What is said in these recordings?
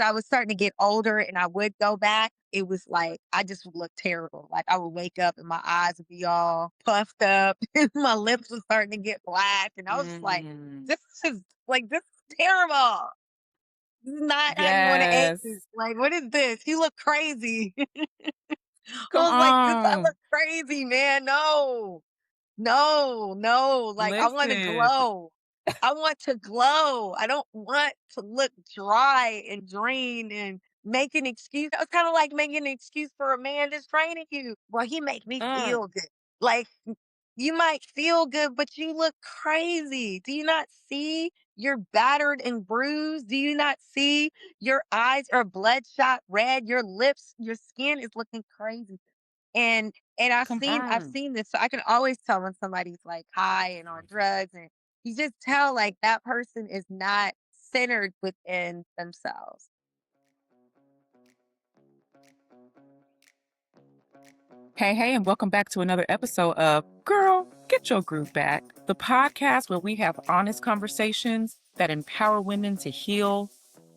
I was starting to get older and I would go back, it was like I just would look terrible. Like I would wake up and my eyes would be all puffed up and my lips were starting to get black. And I was just like, Mm. this is this is terrible. This is not how you want to age. Yes. Like, what is this? You look crazy. I Come was like, this I on. look crazy, man. No. No, no, like, I wanna Listen. glow. I want to glow. I don't want to look dry and drained and make an excuse. It's kinda like making an excuse for a man that's draining you. "Well, he make me Mm. feel good." Like, you might feel good, but you look crazy. Do you not see you're battered and bruised? Do you not see your eyes are bloodshot red? Your lips, your skin is looking crazy. And Come I've on. seen this, so I can always tell when somebody's, like, high and on drugs, and you just tell, like, that person is not centered within themselves. Hey, hey, and welcome back to another episode of Girl, Get Your Groove Back, the podcast where we have honest conversations that empower women to heal,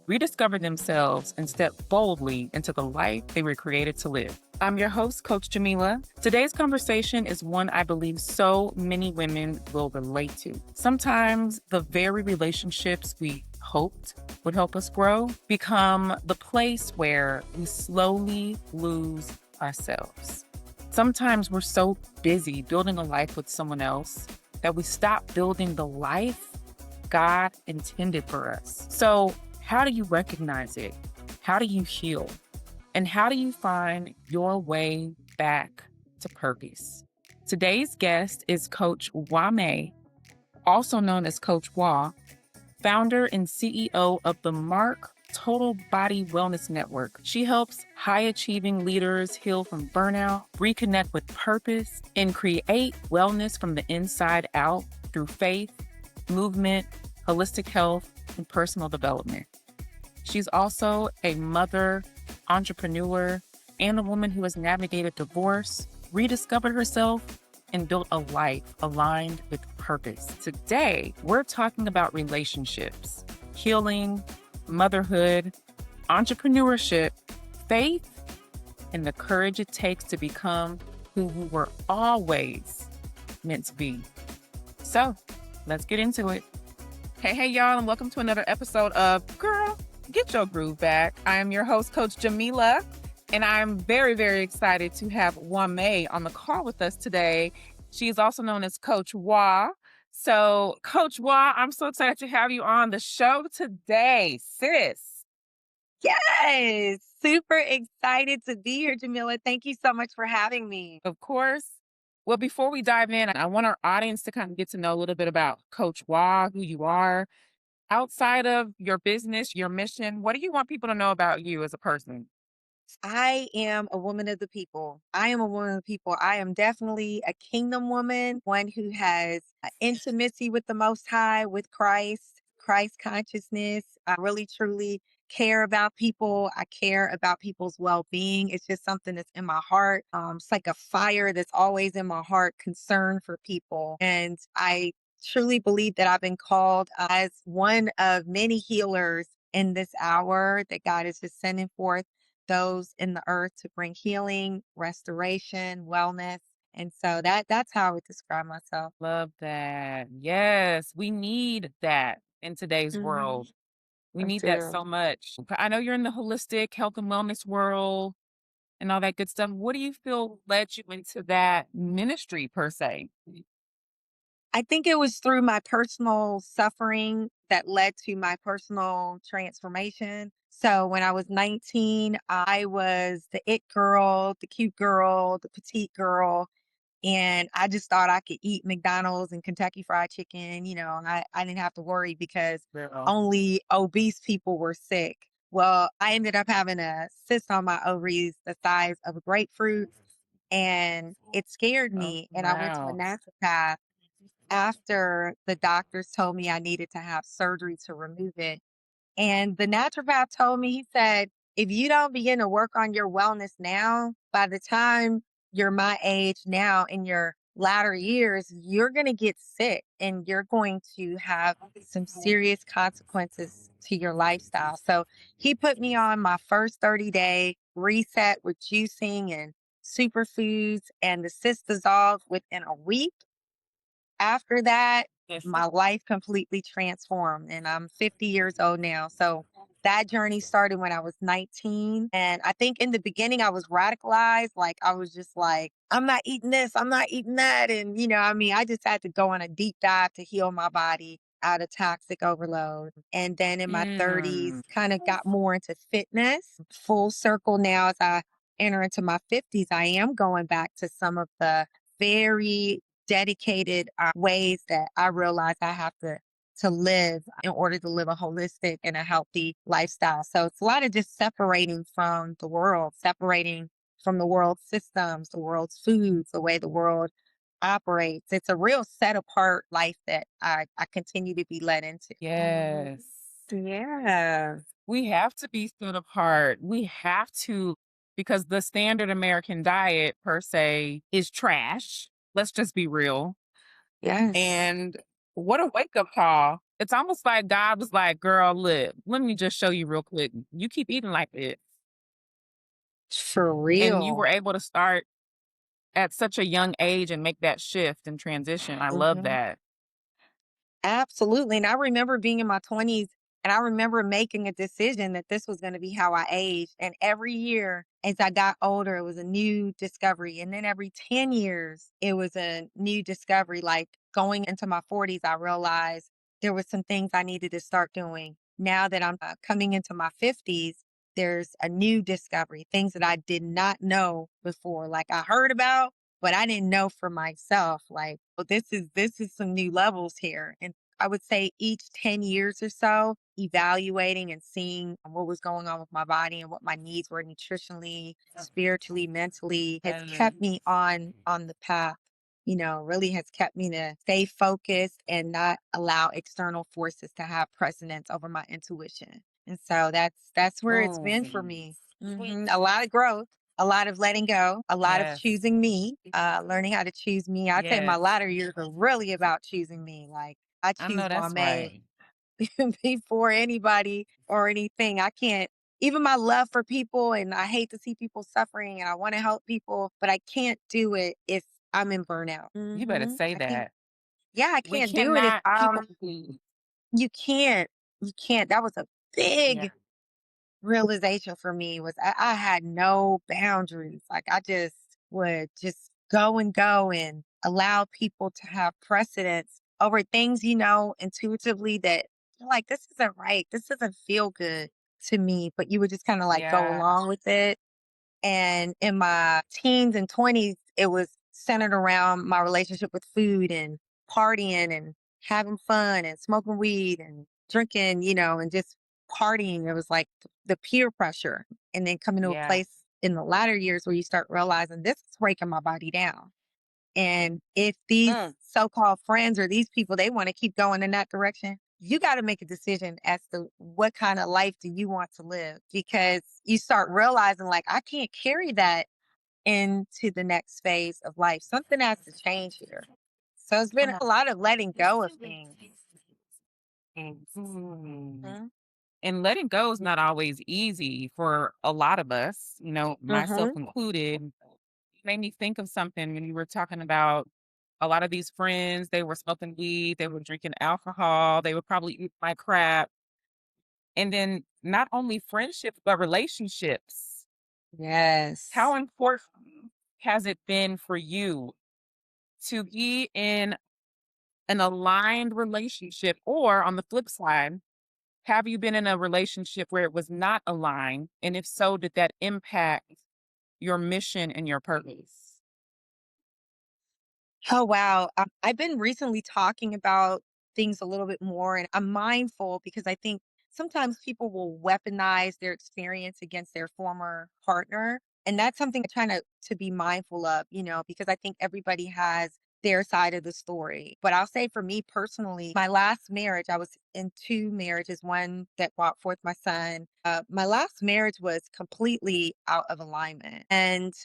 rediscover themselves, and step boldly into the life they were created to live. I'm your host, Coach Jamila. Today's conversation is one I believe so many women will relate to. Sometimes the very relationships we hoped would help us grow become the place where we slowly lose ourselves. Sometimes we're so busy building a life with someone else that we stop building the life God intended for us. So, how do you recognize it? How do you heal? And how do you find your way back to purpose? Today's guest is Coach Whamae, also known as Coach Wha, founder and CEO of the Mark Total Body Wellness Network. She helps high-achieving leaders heal from burnout, reconnect with purpose, and create wellness from the inside out through faith, movement, holistic health, and personal development. She's also a mother, entrepreneur, and a woman who has navigated divorce, rediscovered herself, and built a life aligned with purpose. Today, we're talking about relationships, healing, motherhood, entrepreneurship, faith, and the courage it takes to become who we were always meant to be. So, let's get into it. Hey, hey, y'all, and welcome to another episode of Girl, Get Your Groove Back. I am your host, Coach Jamila, and I'm very, very excited to have Whamae on the call with us today. She is also known as Coach Wha. So, Coach Wha, I'm so excited to have you on the show today, sis. Yes, super excited to be here, Jamila. Thank you so much for having me. Of course. Well, before we dive in, I want our audience to kind of get to know a little bit about Coach Wha, who you are. Outside of your business, your mission, what do you want people to know about you as a person? I am a woman of the people. I am a woman of the people. I am definitely a kingdom woman, one who has intimacy with the Most High, with Christ, Christ consciousness. I really, truly care about people. I care about people's well being. It's just something that's in my heart. It's like a fire that's always in my heart, concern for people. And I truly believe that I've been called as one of many healers in this hour that God is just sending forth those in the earth to bring healing, restoration, wellness. And so that's how I would describe myself. Love that. Yes, we need that in today's Hmm. world. We I need that do. so much. I know you're in the holistic health and wellness world and all that good stuff. What do you feel led you into that ministry per se? I think it was through my personal suffering that led to my personal transformation. So when I was 19, I was the it girl, the cute girl, the petite girl. And I just thought I could eat McDonald's and Kentucky Fried Chicken, and I didn't have to worry because Girl. only obese people were sick. Well, I ended up having a cyst on my ovaries the size of a grapefruit, and it scared Oh, me. And I went to a wow. naturopath after the doctors told me I needed to have surgery to remove it. And the naturopath told me, he said, if you don't begin to work on your wellness now, by the time you're my age now in your latter years, you're going to get sick and you're going to have some serious consequences to your lifestyle. So he put me on my first 30-day reset with juicing and superfoods, and the cyst dissolved within a week. After that, Yes. my life completely transformed, and I'm 50 years old now. So that journey started when I was 19. And I think in the beginning, I was radicalized. Like, I was just like, I'm not eating this, I'm not eating that. And, I just had to go on a deep dive to heal my body out of toxic overload. And then in my 30s, Mm. kind of got more into fitness. Full circle now, as I enter into my 50s, I am going back to some of the very dedicated ways that I realize I have to live in order to live a holistic and a healthy lifestyle. So it's a lot of just separating from the world, separating from the world's systems, the world's foods, the way the world operates. It's a real set apart life that I continue to be led into. Yes. Yeah. We have to be set apart. We have to, because the standard American diet per se is trash. Let's just be real. Yes. And what a wake up call. It's almost like God was like, girl, look, let me just show you real quick. You keep eating like this. For And you were real. able to start at such a young age and make that shift and transition. I love Mhm. that. Absolutely. And I remember being in my 20s, and I remember making a decision that this was going to be how I aged. And every year as I got older, it was a new discovery. And then every 10 years, it was a new discovery. Like going into my 40s, I realized there were some things I needed to start doing. Now that I'm coming into my 50s, there's a new discovery, things that I did not know before, like I heard about, but I didn't know for myself. Like, oh, this is some new levels here. And I would say each 10 years or so, evaluating and seeing what was going on with my body and what my needs were nutritionally, spiritually, mentally, has And kept me on the path. Really has kept me to stay focused and not allow external forces to have precedence over my intuition. And so that's where it's been for boom. me. A lot of growth, a lot of letting go, a lot of Yes. choosing me, learning how to choose me. I'd say my Yes. latter years are really about choosing me. Like, I I choose know that's Whamae right. before anybody or anything. I can't, even my love for people, and I hate to see people suffering and I want to help people, but I can't do it if I'm in burnout. You better say I can't, that. yeah, I We can't do it if cannot keep I'm, up with the you can't, you can't. That was a yeah. big realization for me was I had no boundaries. Like I just would just go and go and allow people to have precedence over things, intuitively that you're like, this isn't right. This doesn't feel good to me. But you would just kind of like go Yeah. along with it. And in my teens and 20s, it was centered around my relationship with food and partying and having fun and smoking weed and drinking, and just partying. It was like the peer pressure. And then coming to a Yeah. place in the latter years where you start realizing this is breaking my body down. And if these Mm. so-called friends or these people, they want to keep going in that direction, you got to make a decision as to what kind of life do you want to live, because you start realizing like, I can't carry that into the next phase of life. Something has to change here. So it's been Come on. a lot of letting go of things. Mhm. Mhm. And letting go is not always easy for a lot of us, myself Mhm. included. It made me think of something when you were talking about a lot of these friends, they were smoking weed, they were drinking alcohol, they were probably eating like crap. And then not only friendships, but relationships. How Yes. important has it been for you to be in an aligned relationship? Or on the flip side, have you been in a relationship where it was not aligned? And if so, did that impact your mission and your purpose? Oh, wow. I've been recently talking about things a little bit more, and I'm mindful because I think sometimes people will weaponize their experience against their former partner. And that's something I'm trying to be mindful of, because I think everybody has their side of the story. But I'll say for me personally, my last marriage, I was in two marriages, one that brought forth my son. My last marriage was completely out of alignment. And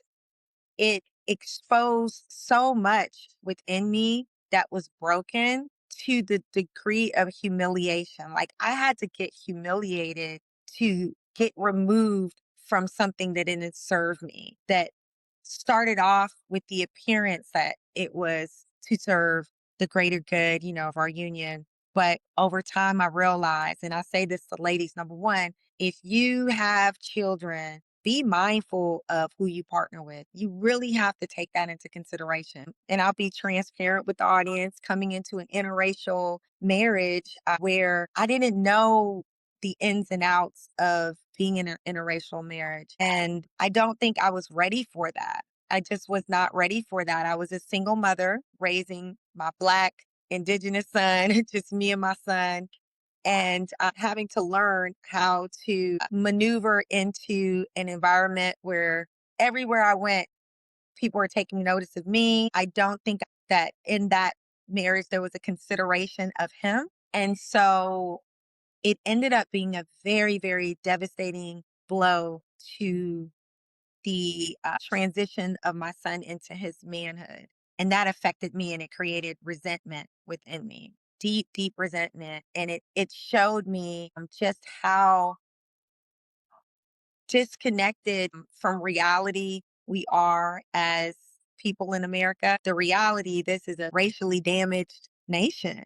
it exposed so much within me that was broken to the degree of humiliation. Like I had to get humiliated to get removed from something that didn't serve me, that started off with the appearance that it was to serve the greater good, of our union. But over time, I realized, and I say this to ladies, number one, if you have children, be mindful of who you partner with. You really have to take that into consideration. And I'll be transparent with the audience coming into an interracial marriage where I didn't know the ins and outs of being in an interracial marriage. And I don't think I was ready for that. I just was not ready for that. I was a single mother raising my Black indigenous son, just me and my son, and having to learn how to maneuver into an environment where everywhere I went, people were taking notice of me. I don't think that in that marriage there was a consideration of him. And so it ended up being a very, very devastating blow to the transition of my son into his manhood. And that affected me and it created resentment within me, deep, deep resentment. And it showed me just how disconnected from reality we are as people in America. The reality, this is a racially damaged nation.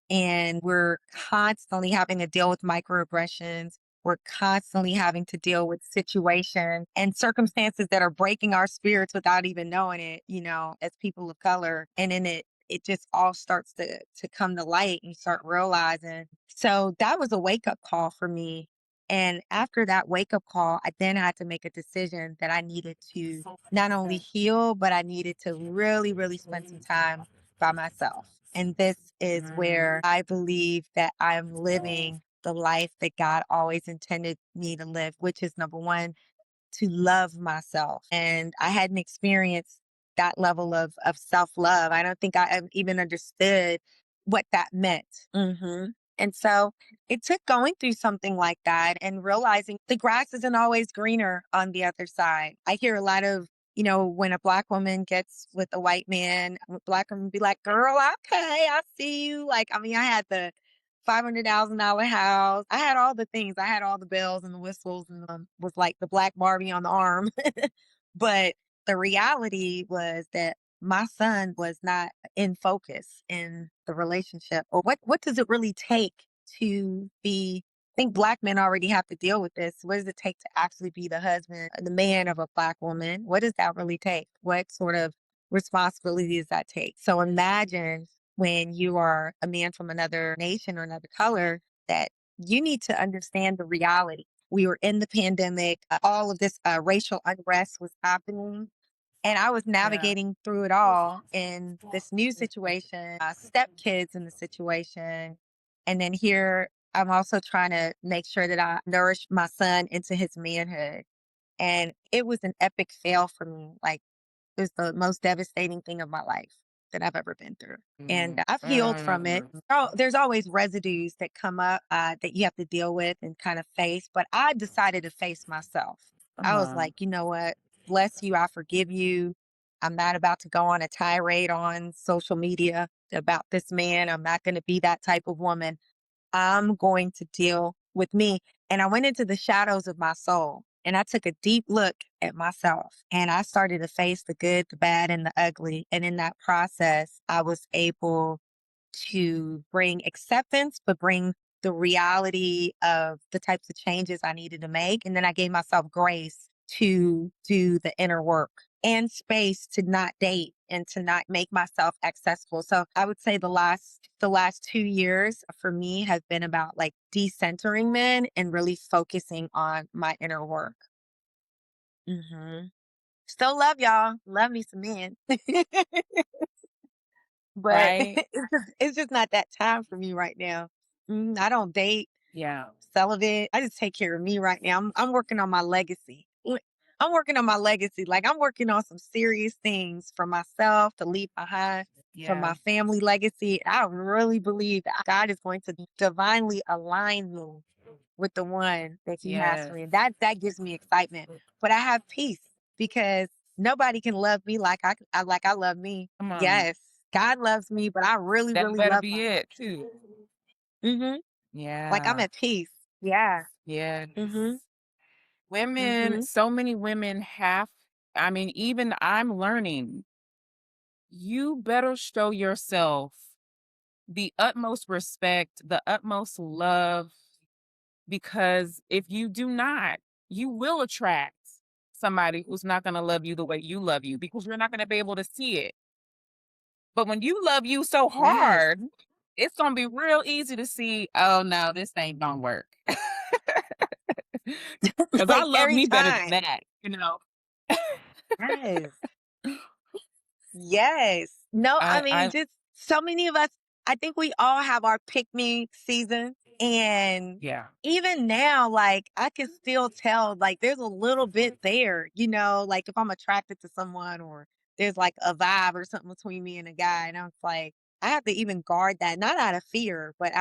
And we're constantly having to deal with microaggressions. We're constantly having to deal with situations and circumstances that are breaking our spirits without even knowing it, as people of color. And then it just all starts to come to light and you start realizing. So that was a wake up call for me. And after that wake up call, I then had to make a decision that I needed to not only heal, but I needed to really, really spend some time by myself. And this is where I believe that I'm living the life that God always intended me to live, which is number one, to love myself. And I hadn't experienced that level of self love. I don't think I even understood what that meant. And so it took going through something like that and realizing the grass isn't always greener on the other side. I hear a lot of, when a Black woman gets with a white man, a Black woman be like, girl, okay, I see you. Like, I mean, I had the $500,000 house. I had all the things. I had all the bells and the whistles and was like the Black Barbie on the arm. But the reality was that my son was not in focus in the relationship. Or what does it really take to be? I think Black men already have to deal with this. What does it take to actually be the husband, the man of a Black woman? What does that really take? What sort of responsibility does that take? So imagine when you are a man from another nation or another color that you need to understand the reality. We were in the pandemic, all of this racial unrest was happening. And I was navigating through it all in this new situation, stepkids in the situation. And then here, I'm also trying to make sure that I nourish my son into his manhood. And it was an epic fail for me. Like, it was the most devastating thing of my life that I've ever been through. And I've healed from it. Oh, there's always residues that come up that you have to deal with and kind of face. But I decided to face myself. I was like, you know what? Bless you. I forgive you. I'm not about to go on a tirade on social media about this man. I'm not going to be that type of woman. I'm going to deal with me. And I went into the shadows of my soul and I took a deep look at myself and I started to face the good, the bad, and the ugly. And in that process, I was able to bring acceptance, but bring the reality of the types of changes I needed to make. And then I gave myself grace to do the inner work and space to not date and to not make myself accessible. So I would say the last 2 years for me have been about like decentering men and really focusing on my inner work. hmm Still love y'all. Love me some men. But Right? it's just not that time for me right now. I don't date, Yeah. celibate. I just take care of me right now. I'm working on my legacy. I'm working on my legacy. Like I'm working on some serious things for myself to leave behind for Yeah. my family legacy. I really believe that God is going to divinely align me with the one that He has for Yes. me. That gives me excitement. But I have peace because Nobody can love me like I love me. Come on. Yes. God loves me, but I really, That really better love be myself. it too. Mhm. Like I'm Yeah. at peace. Yeah. Yes. Mhm. Women, Mhm. so many women have, I mean, even I'm learning, you better show yourself the utmost respect, the utmost love, because if you do not, you will attract somebody who's not going to love you the way you love you because you're not going to be able to see it. But when you love you so Yes. hard, it's going to be real easy to see, oh no, this ain't going to work. Because I Like love every me better than time. that, you know. Yes. Yes. No, I mean, I just so many of us, I think we all have our pick me seasons. And yeah, even now, like, I can still tell, like, there's a little bit there, like if I'm attracted to someone or there's like a vibe or something between me and a guy. And I was like, I have to even guard that, not out of fear, but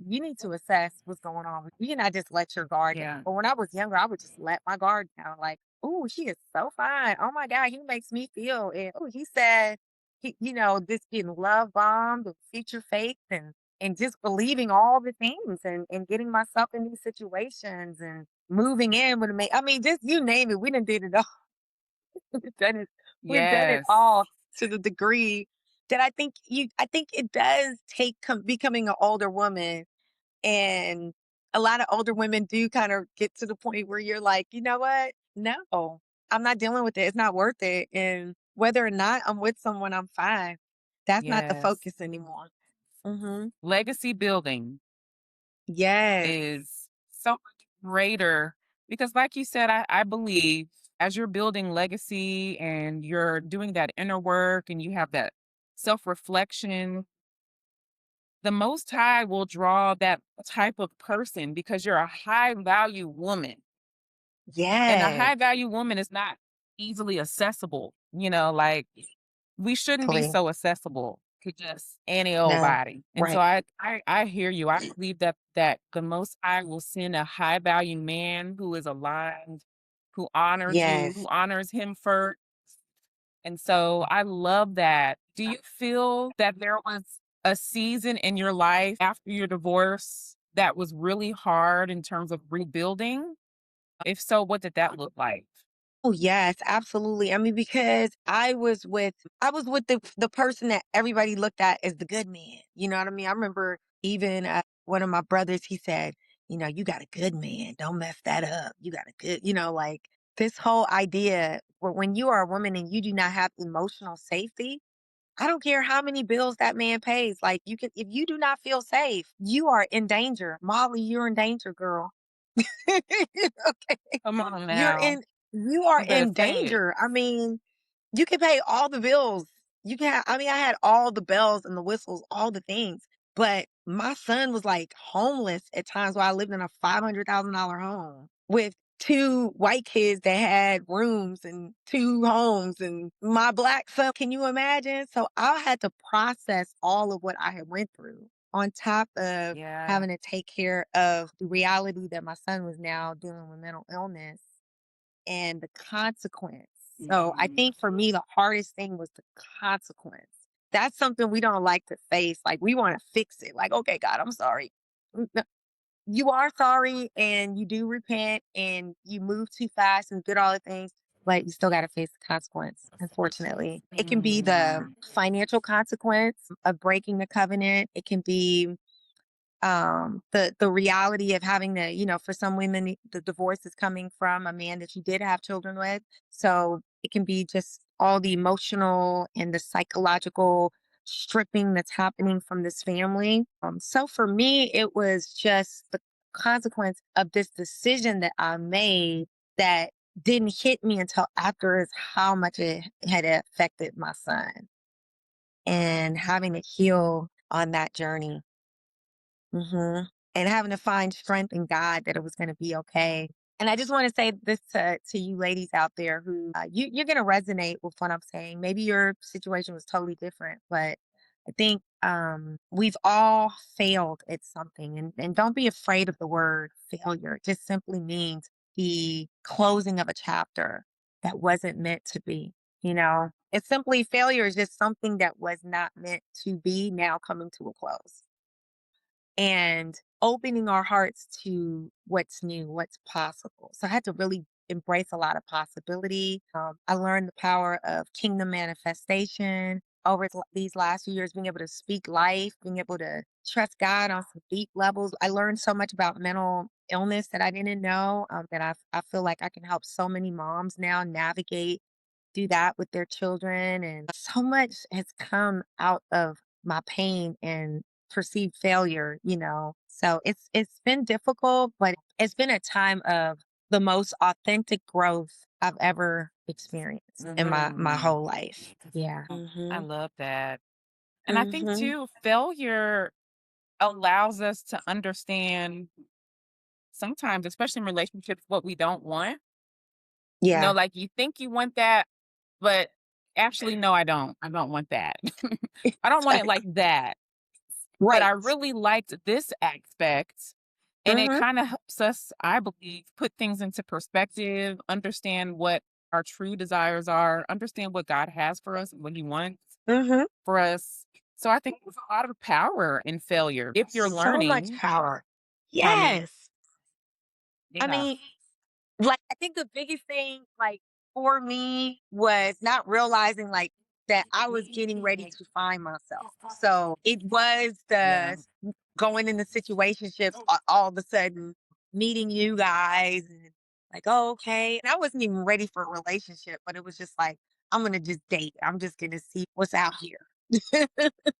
you need to assess what's going on. You cannot just let your guard down. yeah, But when I was younger, I would just let my guard down. Like, oh, she is so fine. Oh my God, he makes me feel it. Oh, he said this getting love bombed and future faked and just believing all the things and getting myself in these situations and moving in with me. I mean, just you name it, we done did it all. we've done it, we've done it yes, all to the degree that I think it does take becoming an older woman and a lot of older women do kind of get to the point where you're like, you know what? No, I'm not dealing with it. It's not worth it. And whether or not I'm with someone, I'm fine. That's not the yes. focus anymore. Hmm. Legacy building Yes. is so much greater because, like you said, I believe as you're building legacy and you're doing that inner work and you have that self reflection, the Most High will draw that type of person because you're a high value woman. And a Yes. high value woman is not easily accessible, like we shouldn't be Exactly. so accessible to just any old No. body. And so Right. I hear you. I believe that the Most High will send a high value man who is aligned, who honors you, who Yes. honors him first. And so I love that. Do you feel that there was a season in your life after your divorce that was really hard in terms of rebuilding? If so, what did that look like? Oh yes, absolutely. I mean, because I was with the person that everybody looked at as the good man. You know what I mean? I remember even one of my brothers. He said, you got a good man. Don't mess that up. You got a good, like this whole idea. When you are a woman and you do not have emotional safety, I don't care how many bills that man pays. Like if you do not feel safe, you are in danger. Molly, you're in danger, girl. Okay. Come on You're now. in you are You better in say it. danger. I mean, you can pay all the bills. I mean, I had all the bells and the whistles, all the things. But my son was like homeless at times while I lived in a $500,000 home with two white kids that had rooms and two homes and my black son. Can you imagine? So I had to process all of what I had went through on top of Yeah. having to take care of the reality that my son was now dealing with mental illness and the consequence. So I Mhm. think for me, the hardest thing was the consequence. That's something we don't like to face. Like we want to fix it. Like, okay, God, I'm sorry. No, you are sorry and you do repent and you move too fast and did all the things, but you still got to face the consequence. Unfortunately, it can be the Mhm. financial consequence of breaking the covenant. It can be the reality of having to, for some women the divorce is coming from a man that you did have children with, so it can be just all the emotional and the psychological stripping that's happening from this family. So for me it was just the consequence of this decision that I made that didn't hit me until after is how much it had affected my son and having to heal on that journey. Mhm. And having to find strength in God that it was gonna be okay. And I just wanna say this to you ladies out there who, you're gonna resonate with what I'm saying. Maybe your situation was totally different, but I think, we've all failed at something, and don't be afraid of the word failure. It just simply means the closing of a chapter. that wasn't meant to be, you know? It's simply failure is just something that was not meant to be now coming to a close. And opening our hearts to what's new, what's possible. So I had to really embrace a lot of possibility. I learned the power of kingdom manifestation over these last few years, being able to speak life, being able to trust God on some deep levels. I learned so much about mental illness that I didn't know, that I feel like I can help so many moms now navigate, do that with their children. And so much has come out of my pain and perceived failure, you know. So it's been difficult, but it's been a time of the most authentic growth I've ever experienced in my Mm, whole life. Yeah. I Mhm. love that. And I think Mhm. too, failure allows us to understand sometimes, especially in relationships, what we don't want. Yeah. Like you think you want that, but actually, no, I don't. I don't want that. I don't want it like that. But I Right. really liked this aspect. And it Mhm. kind of helps us, I believe, put things into perspective, understand what our true desires are, understand what God has for us, and what He wants Mhm. for us. So I think there's a lot of power in failure if you're So much learning power. from it. Yes. I Yeah. mean, like, I think the biggest thing, like, for me was not realizing, like, that I was getting ready to find myself. So it was Yeah. going into situationships all of a sudden, meeting you guys and like, oh, okay. And I wasn't even ready for a relationship, but it was just like, I'm gonna just date. I'm just gonna see what's out here.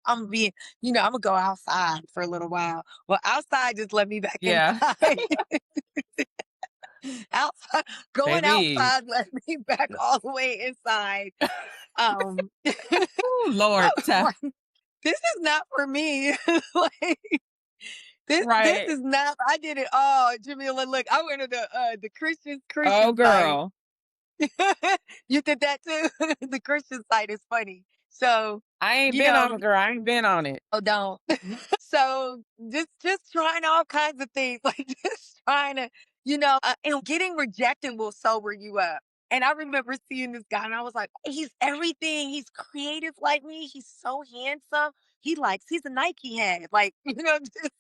I'm being, I'm gonna go outside for a little while. Well, outside just let me back Yeah. inside. Outside, going Baby. outside let me back all the way inside. Um, Ooh, I Lord. was like, this is not for me. Like, this Right. is not. I did it all, Jamila. Look, I went to the Oh, Christian site. girl. You did that too. The Christian site is funny. So I ain't you been know, on it, girl. I ain't been on it. oh, don't. So just trying all kinds of things, like just trying to, and getting rejected will sober you up. And I remember seeing this guy, and I was like, he's everything. He's creative like me. He's so handsome. He's a Nike head, like just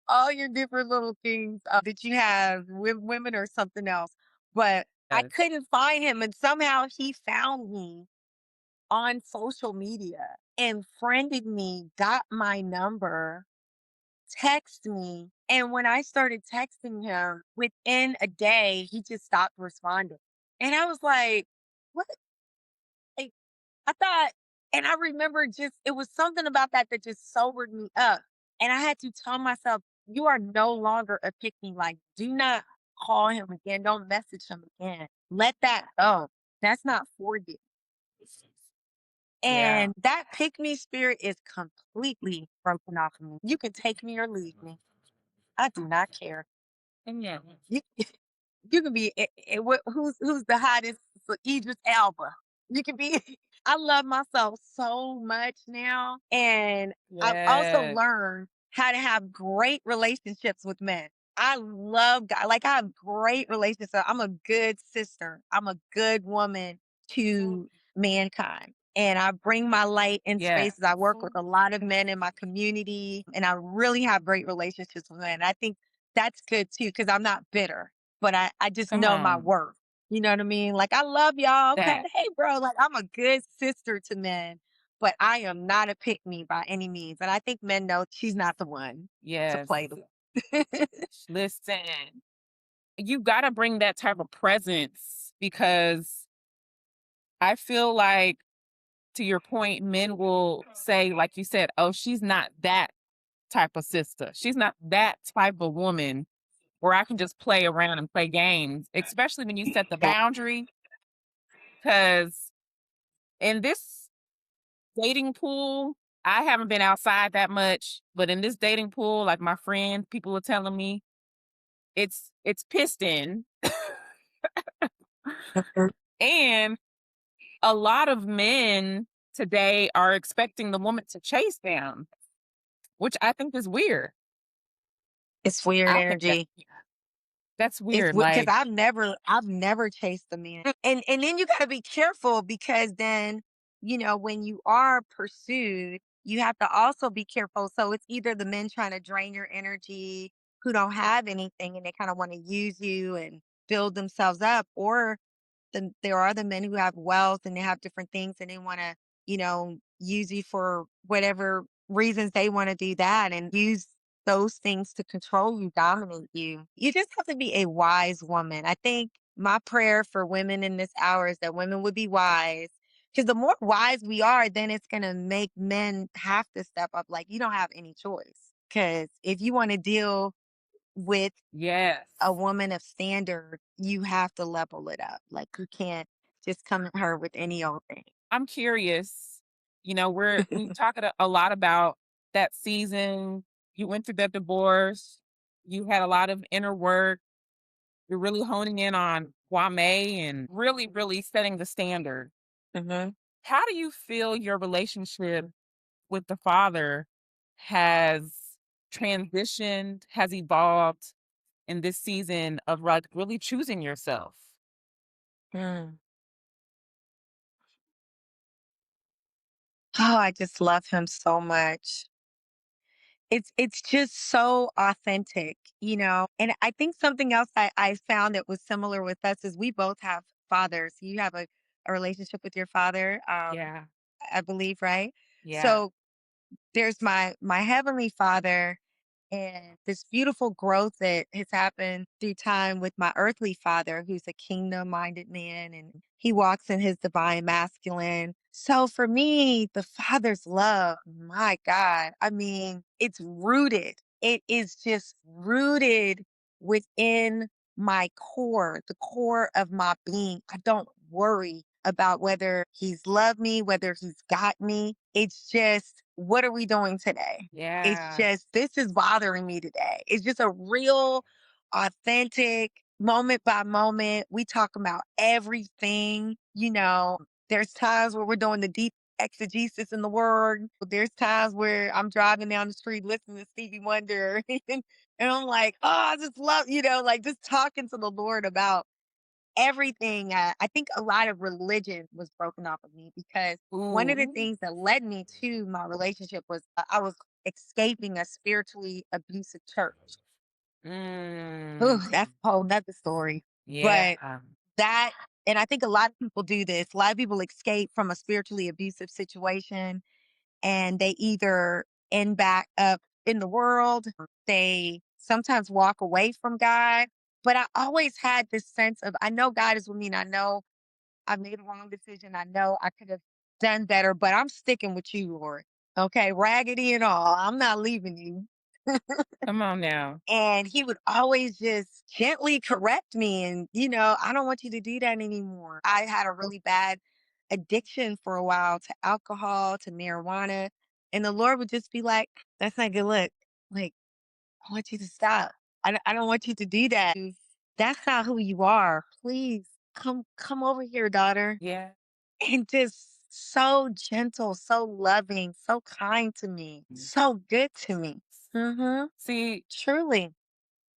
all your different little things that you have with women or something else. But I Yes. couldn't find him, and somehow he found me on social media and friended me, got my number, text me. And when I started texting him, within a day, he just stopped responding. And I was like, what? Like, I thought, and I remember just, it was something about that that just sobered me up. And I had to tell myself, you are no longer a pick me. Like, do not call him again. Don't message him again. Let that go. That's not for you. Yeah. And that pick me spirit is completely broken off of me. You can take me or leave me. I do not care. Yeah. You, you can be who's the hottest for Idris Elba. You can be. I love myself so much now, and I've also Yeah. learned how to have great relationships with men. I love God. Like I have great relationships. I'm a good sister. I'm a good woman to mankind. And I bring my light in Yeah. spaces. I work with a lot of men in my community, and I really have great relationships with men. I think that's good too, because I'm not bitter, but I just Come know my on. worth. You know what I mean? Like, I love y'all. Okay. That. Hey, bro. Like, I'm a good sister to men, but I am not a pick me by any means. And I think men know she's not the one to Yes. play the. Listen, you got to bring that type of presence because I feel like, to your point, men will say, like you said, oh, she's not that type of sister. She's not that type of woman where I can just play around and play games, especially when you set the Yeah. boundary. Because in this dating pool, I haven't been outside that much, but in this dating pool, like my friends, people are telling me it's piston. Mhm. And a lot of men today are expecting the woman to chase them, which I think is weird. It's weird I think energy. That's It's weird. because Like, I've never chased a man. And then you gotta be careful because then, when you are pursued, you have to also be careful. So it's either the men trying to drain your energy who don't have anything and they kind of want to use you and build themselves up, or there are the men who have wealth and they have different things and they want to, use you for whatever reasons they want to do that and use those things to control you, dominate you. You just have to be a wise woman. I think my prayer for women in this hour is that women would be wise. Because the more wise we are, then it's going to make men have to step up. Like, you don't have any choice. Because if you want to deal with yes. a woman of standard, you have to level it up. Like, you can't just come at her with any old thing. I'm curious. We've talked a lot about that season. You went through the divorce. You had a lot of inner work. You're really honing in on Whamae and really, really setting the standard. Hmm. How do you feel your relationship with the father has transitioned, has evolved in this season of like really choosing yourself? Mm. Oh, I just love him so much. It's just so authentic, And I think something else I found that was similar with us is we both have fathers. You have a relationship with your father, Yeah. I believe, right? Yeah. So there's my heavenly father and this beautiful growth that has happened through time with my earthly father, who's a kingdom minded man and he walks in his divine masculine. So for me, the father's love, my God, I mean, it's rooted. It is just rooted within my core, the core of my being. I don't worry about whether he's loved me, whether he's got me. It's just, what are we doing today? It's Yeah. just, this is bothering me today. It's just a real, authentic, moment by moment. We talk about everything. There's times where we're doing the deep exegesis in the word. There's times where I'm driving down the street listening to Stevie Wonder. And I'm like, oh, I just love, like just talking to the Lord about everything. I think a lot of religion was broken off of me because one of the Ooh. things that led me to my relationship was I was escaping a spiritually abusive church. Ooh, Mm. that's a whole nother story. Yeah. But that, and I think a lot of people do this. A lot of people escape from a spiritually abusive situation and they either end back up in the world, they sometimes walk away from God. But I always had this sense of, I know God is with me and I know I made a wrong decision. I know I could have done better, but I'm sticking with you, Lord. Okay, raggedy and all. I'm not leaving you. Come on now. And he would always just gently correct me. And, I don't want you to do that anymore. I had a really bad addiction for a while to alcohol, to marijuana. And the Lord would just be like, that's not good. Look, like, I want you to stop. I don't want you to do that. That's not who you are. Please come over here, daughter. Yeah. And just so gentle, so loving, so kind to me, so good to me. Hmm. See, Truly.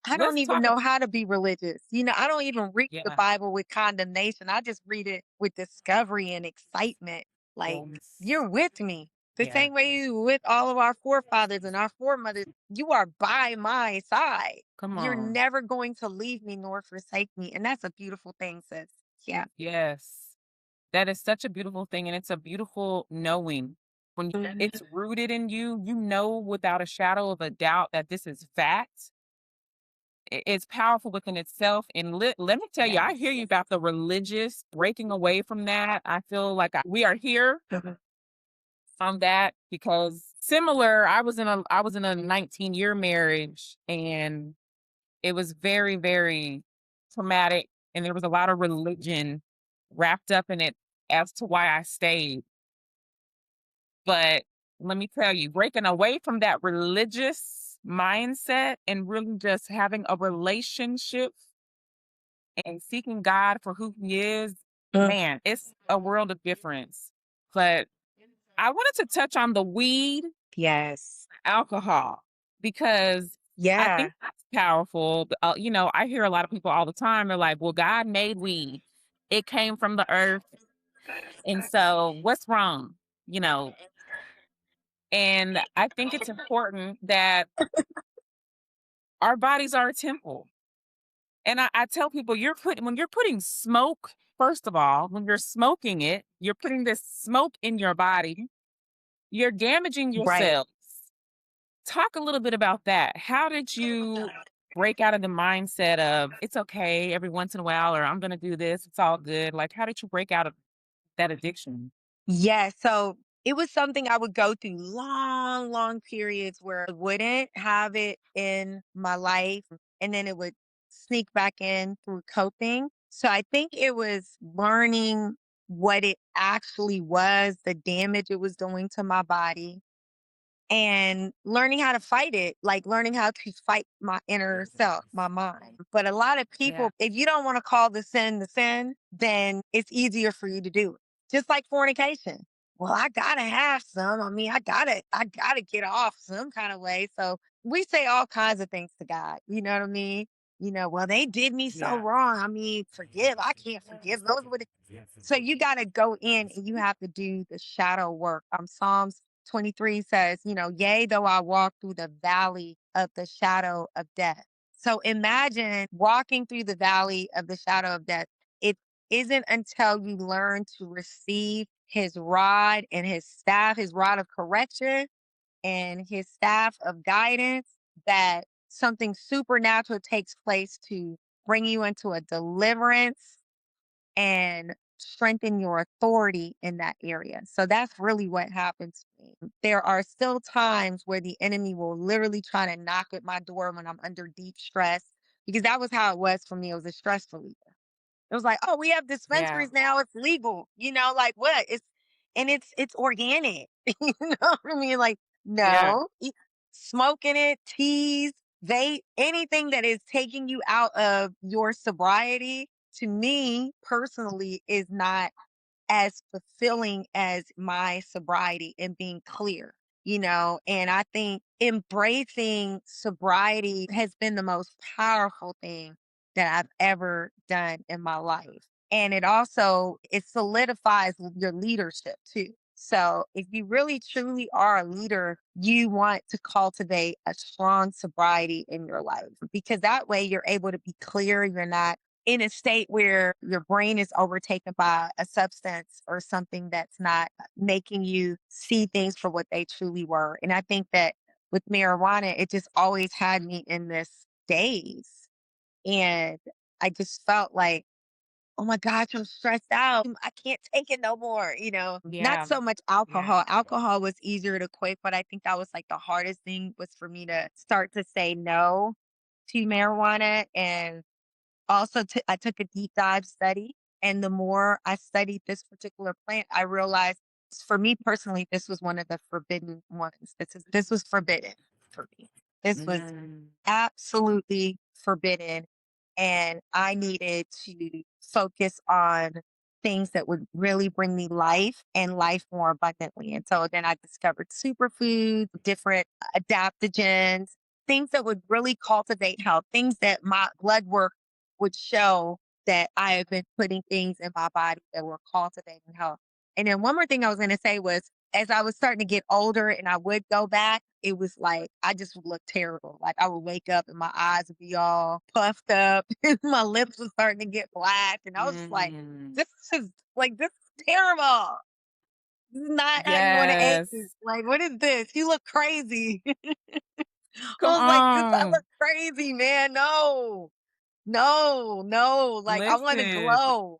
I don't let's even talk. know how to be religious. I don't even read the Yeah. Bible with condemnation. I just read it with discovery and excitement. Like, Yes. you're with me. The Yeah. same way you were with all of our forefathers and our foremothers. You are by my side. Come You're on. never going to leave me nor forsake me. And that's a beautiful thing, sis. Yeah. Yes. That is such a beautiful thing. And it's a beautiful knowing when it's Mhm. rooted in you, you know, without a shadow of a doubt that this is fact. It's powerful within itself. And let me tell you, I hear Yes. you about the religious breaking away from that. I feel like we are here Mhm. on that because similar, I was in a 19-year marriage and it was very, very traumatic. And there was a lot of religion wrapped up in it as to why I stayed. But let me tell you, breaking away from that religious mindset and really just having a relationship and seeking God for who He is, Mm. man, it's a world of difference. But I wanted to touch on the weed, Yes. alcohol, because I think Yeah. powerful. I hear a lot of people all the time. They're like, "Well, God made weed. It came from the earth, and so what's wrong?" You know, and I think it's important that our bodies are a temple. And I tell people when you're putting smoke, first of all, when you're smoking it, you're putting this smoke in your body, you're damaging your Right. cells. Talk a little bit about that. How did you break out of the mindset of it's okay every once in a while, or I'm gonna do this, it's all good? Like, how did you break out of that addiction? Yeah, so it was something I would go through long, long periods where I wouldn't have it in my life, and then it would sneak back in through coping. So I think it was learning what it actually was, the damage it was doing to my body, and learning how to fight it, like learning how to fight my inner self, my mind. But a lot of Yeah. people, if you don't want to call the sin, then it's easier for you to do it. Just like fornication. Well, I gotta have some. I mean, I gotta get off some kind of way. So we say all kinds of things to God. You know what I mean? Well, they did me so Yeah. wrong. I mean, forgive. I can't forgive. Those were the so you got to go in and you have to do the shadow work. Psalms 23 says, yea, though I walk through the valley of the shadow of death. So imagine walking through the valley of the shadow of death. It isn't until you learn to receive his rod and his staff, his rod of correction and his staff of guidance, that something supernatural takes place to bring you into a deliverance and strengthen your authority in that area. So that's really what happens to me. There are still times where the enemy will literally try to knock at my door when I'm under deep stress, because that was how it was for me. It was a stress reliever. It was like, oh, we have Yeah. dispensaries now. It's legal. Like what? It's organic. You know what I mean? Like, Yeah. no, smoking it, teas, vape, anything that is taking you out of your sobriety, to me personally, is not as fulfilling as my sobriety and being clear. And I think embracing sobriety has been the most powerful thing that I've ever done in my life. And it solidifies your leadership too. So if you really truly are a leader, you want to cultivate a strong sobriety in your life, because that way you're able to be clear. You're not in a state where your brain is overtaken by a substance or something that's not making you see things for what they truly were. And I think that with marijuana, it just always had me in this daze. And I just felt like, oh my gosh, I'm stressed out. I can't take it no more. Not Yeah. so much Yeah. alcohol. Alcohol was easier to quit, but I think that was like the hardest thing, was for me to start to say no to marijuana. And also, I took a deep dive study, and the more I studied this particular plant, I realized, for me personally, this was one of the forbidden ones. This was forbidden for me. This was Mm. absolutely forbidden, and I needed to focus on things that would really bring me life and life more abundantly. And so then I discovered superfoods, different adaptogens, things that would really cultivate health, things that my blood work would show that I have been putting things in my body that were cultivating health. And then one more thing I was going to say was, as I was starting to get older and I would go back, it was like I just would look terrible. Like I would wake up and my eyes would be all puffed up, and my lips were starting to get black, and I was just like, Mm. this is terrible. This is not how you want to age. Yes. Like, what is this? You look crazy. I Come was like, I on. look crazy, man. No. No, no, like, I wanna Listen. glow.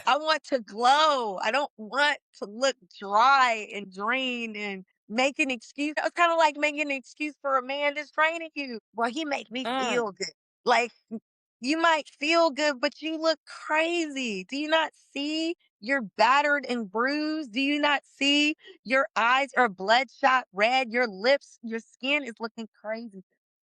I want to glow. I don't want to look dry and drained and make an excuse. I was kinda like making an excuse for a man that's draining you. Well, he make me Mm. feel good. Like, you might feel good, but you look crazy. Do you not see you're battered and bruised? Do you not see your eyes are bloodshot red? Your lips, your skin is looking crazy.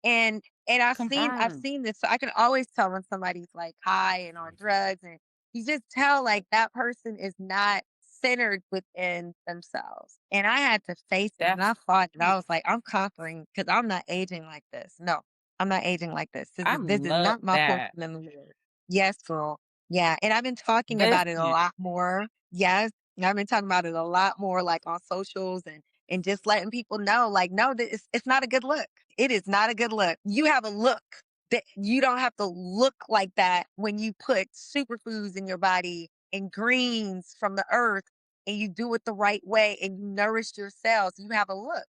And I've Confirm. seen this, so I can always tell when somebody's like high and on drugs, and you just tell like that person is not centered within themselves. And I had to face it, and That's I fought it. I was like, I'm conquering, because I'm not aging like this. No. I'm not aging like this. I This is love not my portion that. in the Lord. Yes, girl. Yeah. And I've been talking about it a Listen, lot more. Yes. I've been talking about it a lot more like on socials and just letting people know, like, no, it's not a good look. It is not a good look. You have a look that you don't have to look like that when you put superfoods in your body and greens from the earth and you do it the right way and you nourish your cells. You have a look.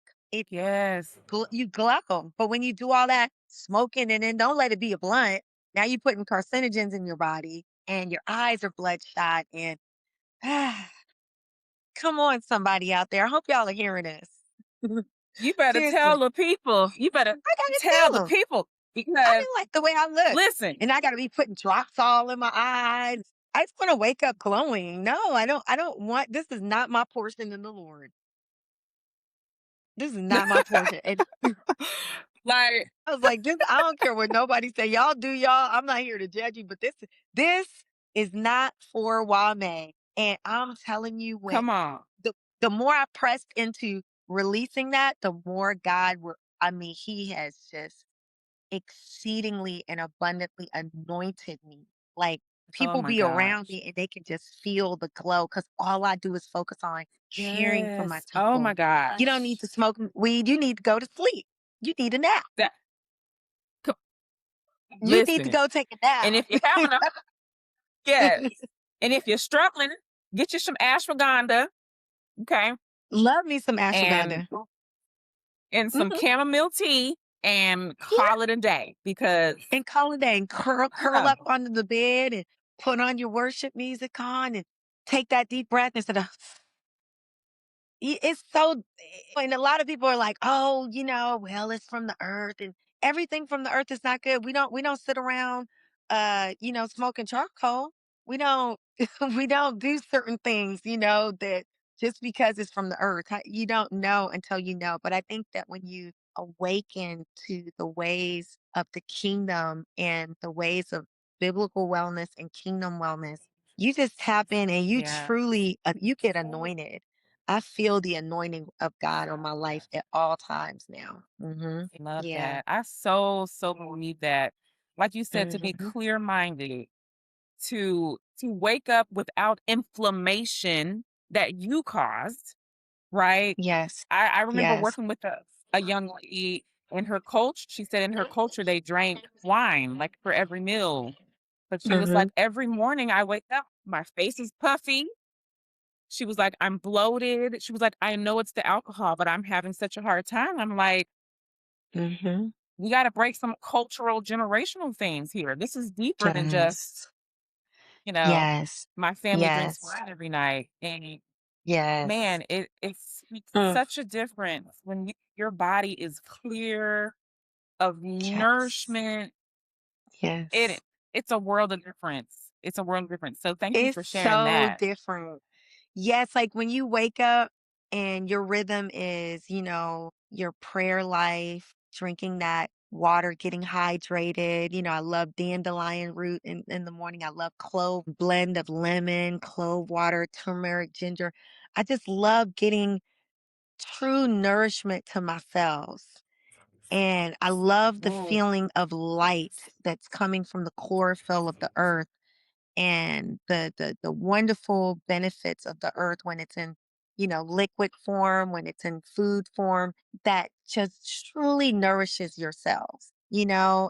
yes. You glow. But when you do all that smoking and then don't let it be a blunt, now you're putting carcinogens in your body and your eyes are bloodshot. And come on, somebody out there. I hope y'all are hearing this. You better tell Seriously, the people. You better I gotta tell the tell them. people I because didn't like the way I look. listen, And I gotta be putting drops all in my eyes. I just want to wake up glowing. No, I don't want this is not my portion in the Lord. This is not my portion. And like, I was like, this, I don't care what nobody say. Y'all do y'all. I'm not here to judge you, but this is not for Wame. And I'm telling you, when come on. the the more I pressed into releasing that, the more God will. I mean, He has just exceedingly and abundantly anointed me. Like Oh people my be around gosh. me and they can just feel the glow because all I do is focus on caring for my Yes. Oh my people. You don't need gosh. to smoke weed. You need to go to sleep. You need a nap. That co- You need to listen. go take a nap. And if you're having a yes. And if you're struggling, get you some ashwagandha, okay? Love me some And ashwagandha. some Mhm. chamomile tea and Yeah, call it a day because and call it a day and curl yeah, up under the bed and put on your worship music on and take that deep breath instead of it's so and a lot of people are like, "Oh, well, it's from the earth and everything from the earth is not good." We don't sit around smoking charcoal. We don't we don't do certain things, that just because it's from the earth. You don't know until you know. But I think that when you awaken to the ways of the kingdom and the ways of biblical wellness and kingdom wellness, you just tap in and you yeah, truly you get anointed. I feel the anointing of God on my life at all times now. I love Yeah. that. I so believe that. Like you said, to be Mhm. clear minded, to wake up without inflammation that you caused, right? Yes. I remember Yes. working with a young lady in her culture. She said in her culture they drank wine like for every meal. But she was like, Mhm. every morning I wake up, my face is puffy. She was like, I'm bloated. She was like, I know it's the alcohol, but I'm having such a hard time. I'm like, Mhm. we got to break some cultural generational things here. This is deeper than just, Yes. you know, Yes. my family drinks Yes. wine every night. And Yes. man, it speaks Mm. such a difference when your body is clear of Yes. nourishment. It Yes. it's a world of difference. It's a world of difference. So thank you It's for sharing so that. different. Yes, like when you wake up and your rhythm is, your prayer life, drinking that water, getting hydrated. I love dandelion root in the morning. I love clove blend of lemon, clove water, turmeric, ginger. I just love getting true nourishment to my cells. And I love the Yes. feeling of light that's coming from the chlorophyll of the earth and the wonderful benefits of the earth when it's in liquid form, when it's in food form, that just truly nourishes your cells.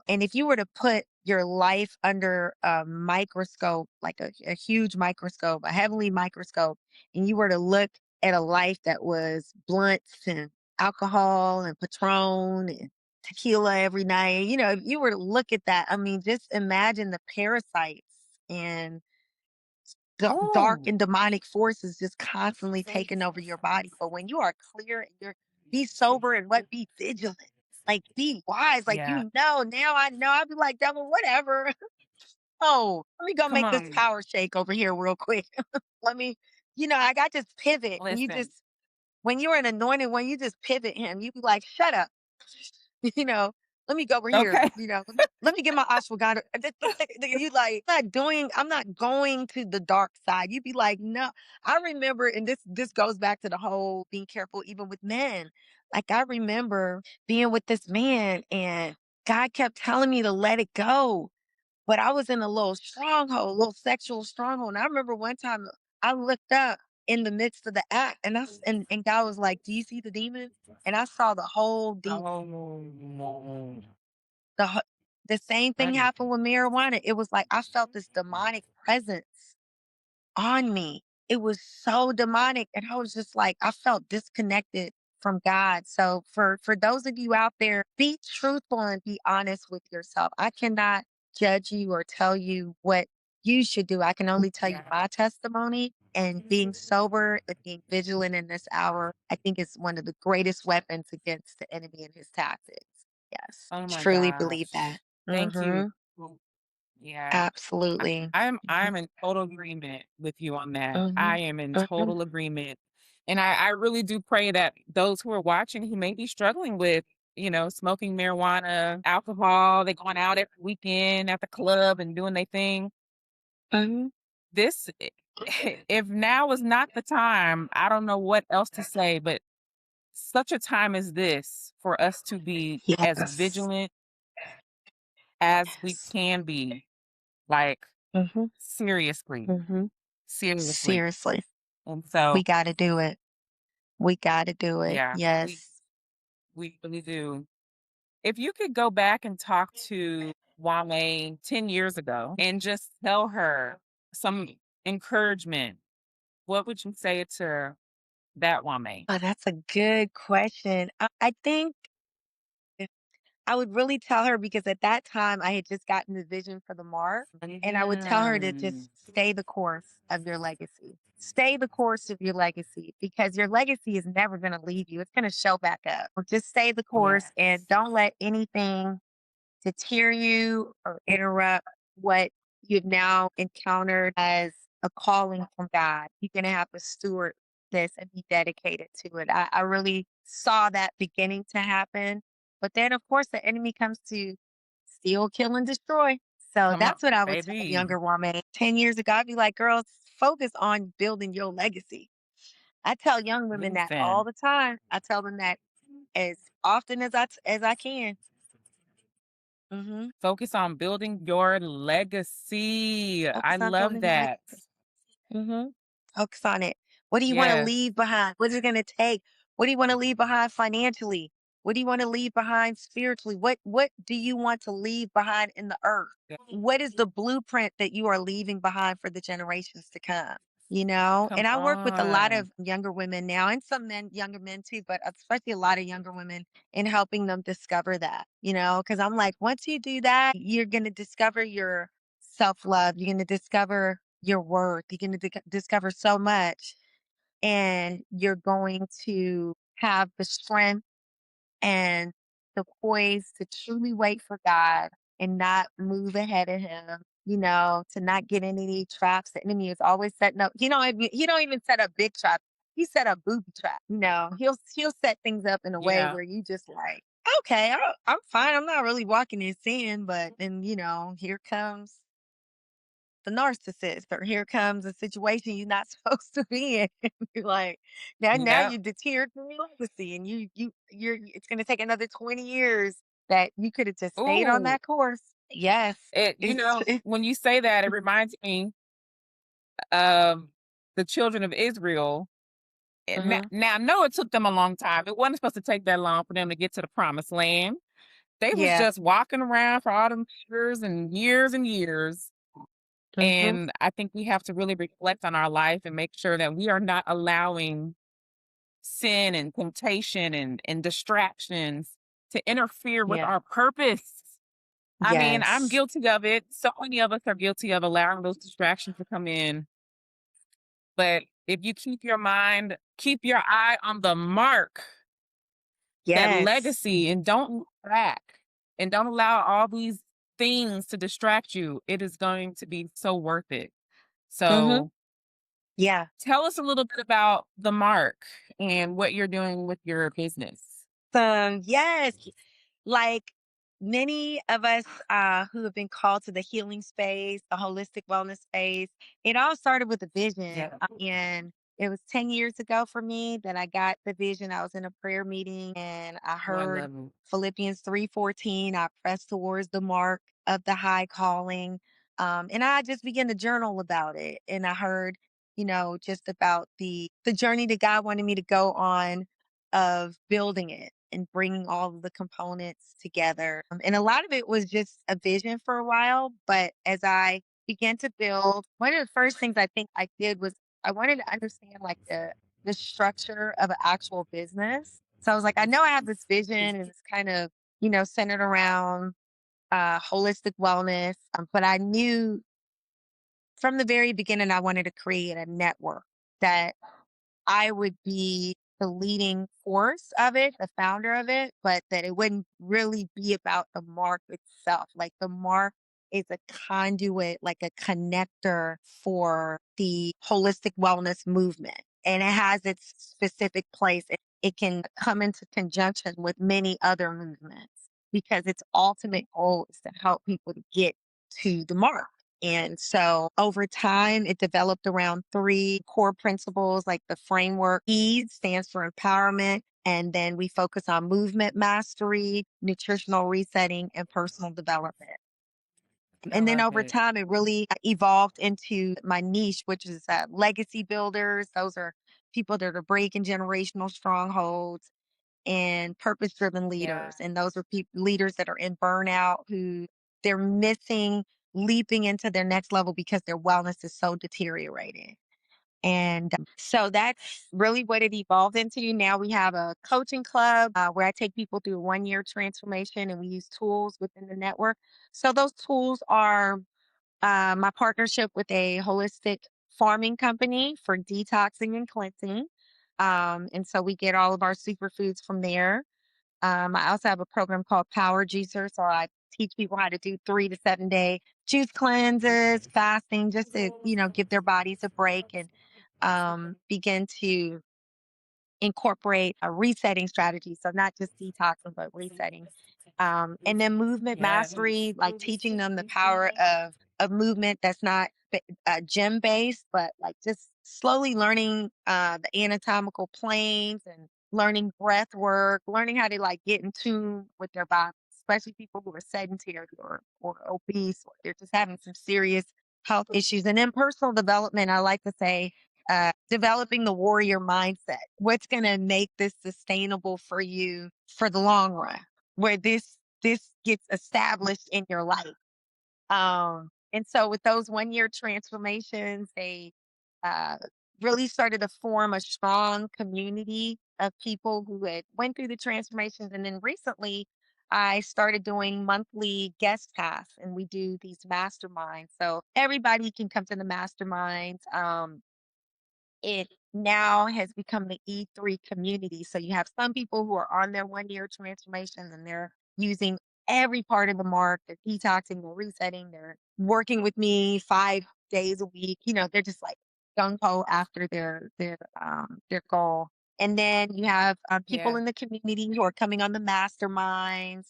And if you were to put your life under a microscope, like a huge microscope, a heavenly microscope, and you were to look at a life that was blunts and alcohol and patron and tequila every night, if you were to look at that, I mean, just imagine the parasites and dark Oh, and demonic forces just constantly taking over your body. But when you are clear and be sober and be vigilant, like be wise, like yeah. now I know. I'd be like, devil, whatever. Oh, let me go Come make this on. power shake over here real quick. Let me, I got this pivot. And you Listen. just when you're an anointed one, you just pivot him. You be like, shut up. you know, let me go over here. Okay. Let me get my ashwagandha. You like I'm not going to the dark side. You be like, no. I remember, and this goes back to the whole being careful even with men. Like I remember being with this man and God kept telling me to let it go. But I was in a little stronghold, a little sexual stronghold. And I remember one time I looked up in the midst of the act and God was like, "Do you see the demon?" And I saw the whole demon. Oh, no. The, ho- the same thing That is happened with marijuana. It was like I felt this demonic presence on me. It was so demonic. And I was just like, I felt disconnected from God. So for those of you out there, be truthful and be honest with yourself. I cannot judge you or tell you what you should do. I can only tell you yeah. my testimony, and being sober and being vigilant in this hour, I think is one of the greatest weapons against the enemy and his tactics. Yes. Oh my Truly believe that. gosh. Thank you. Mhm. Well, yeah. Absolutely. I'm in total agreement with you on that. I Mhm. am in Mhm. total agreement. And I really do pray that those who are watching who may be struggling with, smoking marijuana, alcohol, they're going out every weekend at the club and doing their thing. Mhm. This if now is not the time, I don't know what else to say, but such a time as this for us to be as Yes. vigilant as we Yes. can be. Like, Mhm. seriously, Mhm. seriously. Seriously, And we so, gotta do it. We gotta do it. yeah, Yes. we really do. If you could go back and talk to Wame 10 years ago and just tell her some encouragement, what would you say to that Wame? Oh, that's a good question. I think I would really tell her because at that time I had just gotten the vision for the mark, and I would tell her to Mhm. just stay the course of your legacy. Stay the course of your legacy because your legacy is never going to leave you. It's going to show back up. Just stay the course and Yes. don't let anything deter you or interrupt what you've now encountered as a calling from God. You're going to have to steward this and be dedicated to it. I really saw that beginning to happen. But then, of course, the enemy comes to steal, kill, and destroy. So Come on, that's what I would tell a baby. younger woman 10 years ago. I'd be like, girls, focus on building your legacy. I tell young women that all Listen, the time. I tell them that as often as I can. Hmm. focus on building your legacy. I Focus on love building your that. legacy. Mhm. Focus on it. What do you wanna Yes. leave behind? What is it gonna take? What do you wanna leave behind financially? What do you wanna leave behind spiritually? What do you want to leave behind in the earth? Yeah. What is the blueprint that you are leaving behind for the generations to come? You know? Come And I work with a lot on. of younger women now and some men, younger men too, but especially a lot of younger women in helping them discover that, because I'm like, once you do that, you're gonna discover your self-love. You're gonna discover your worth. You're gonna discover so much, and you're going to have the strength and the poise to truly wait for God and not move ahead of Him. To not get in any traps. The enemy is always setting up. He don't even set up big traps. He set up booby traps. He'll set things up in a way Yeah. where you just like, okay, I'm fine. I'm not really walking in sin, but then here comes the narcissist, or here comes a situation you're not supposed to be in. You're like, now Yep. you deterred from your legacy, and you're it's going to take another 20 years that you could have just stayed on Ooh, that course. Yes, it's when you say that, it reminds me of the children of Israel. And hmm now, I know it took them a long time. It wasn't supposed to take that long for them to get to the promised land. They was yeah. just walking around for all them years and years and years. Hmm. And I think we have to really reflect on our life and make sure that we are not allowing sin and temptation and distractions to interfere with Yeah. our purpose. I mean, I'm Yes. guilty of it. So many of us are guilty of allowing those distractions to come in. But if you keep your eye on the mark, that Yes. legacy, and don't look back and don't allow all these things to distract you, it is going to be so worth it. Hmm. So Yeah. tell us a little bit about the mark and what you're doing with your business. Yes. Like many of us who have been called to the healing space, the holistic wellness space, it all started with a vision. Yeah. It was 10 years ago for me that I got the vision. I was in a prayer meeting and I Oh, I heard love it. Philippians 3:14. I pressed towards the mark of the high calling. And I just began to journal about it. And I heard, just about the journey that God wanted me to go on of building it and bringing all of the components together. And a lot of it was just a vision for a while. But as I began to build, one of the first things I think I did was I wanted to understand like the structure of an actual business. So I was like, I know I have this vision and it's kind of, centered around holistic wellness. But I knew from the very beginning I wanted to create a network that I would be the leading force of it, the founder of it, but that it wouldn't really be about the mark itself. Like the mark is a conduit, like a connector for the holistic wellness movement. And it has its specific place. It can come into conjunction with many other movements because its ultimate goal is to help people to get to the mark. And so over time, it developed around three core principles like the framework. E stands for empowerment. And then we focus on movement mastery, nutritional resetting, and personal development. I And then love over it. time, it really evolved into my niche, which is legacy builders. Those are people that are breaking generational strongholds and purpose driven Yeah. leaders. And those are leaders that are in burnout who they're missing leaping into their next level because their wellness is so deteriorating. And so that's really what it evolved into. Now we have a coaching club where I take people through a 1 year transformation and we use tools within the network. So those tools are my partnership with a holistic farming company for detoxing and cleansing. And so we get all of our superfoods from there. I also have a program called Power Juicer. So I teach people how to do 3 to 7 day juice cleanses, fasting, just to, give their bodies a break and begin to incorporate a resetting strategy. So not just detoxing, but resetting. And then movement Yes. mastery, like teaching them the power of movement that's not gym based, but like just slowly learning the anatomical planes and learning breath work, learning how to like get in tune with their body, especially people who are sedentary or obese, or they're just having some serious health issues. And then personal development, I like to say, developing the warrior mindset. What's going to make this sustainable for you for the long run, where this gets established in your life. And so with those 1 year transformations, they uh, really started to form a strong community of people who had went through the transformations. And then recently, I started doing monthly guest pass, and we do these masterminds. So everybody can come to the masterminds. It now has become the E3 community. So you have some people who are on their 1 year transformations and they're using every part of the mark. They're detoxing, they're resetting, they're working with me 5 days a week. They're just like gung ho after their goal. And then you have people Yeah. in the community who are coming on the masterminds.